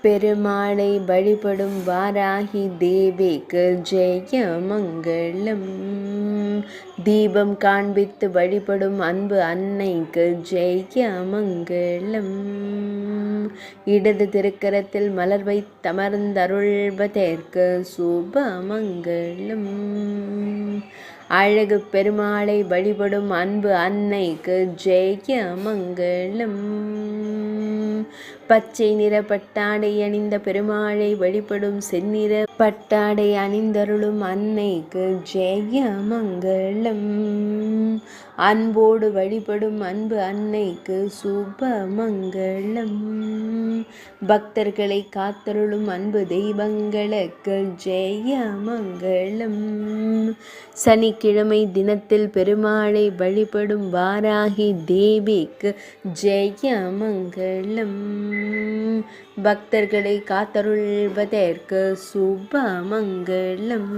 பெருமாளை வழிபடும் வாராகி தேவிக்கு ஜெய மங்களம். தீபம் காண்பித்து வழிபடும் அன்பு அன்னைக்கு ஜெய மங்களம். இடது திருக்கரத்தில் மலர் வைத்தமர்ந்தருள்வதற்கு சுப மங்களம். அழகு பெருமாளை வழிபடும் அன்பு அன்னைக்கு ஜெய மங்களம். பச்சை நிற பட்டாடை அணிந்த பெருமாளை வழிபடும் செந்நிற பட்டாடை அணிந்தருளும் அன்னைக்கு ஜெய மங்களம். அன்போடு வழிபடும் அன்பு அன்னைக்கு சுப மங்களம். பக்தர்களை காத்தருளும் அன்பு தெய்வங்களுக்கு ஜெய மங்களம். சனிக்கிழமை தினத்தில் பெருமாளை வழிபடும் வாராகி தேவிக்கு ஜெய மங்களம். பக்தர்களை காத்தருள்வதற்கு சுப மங்களம்.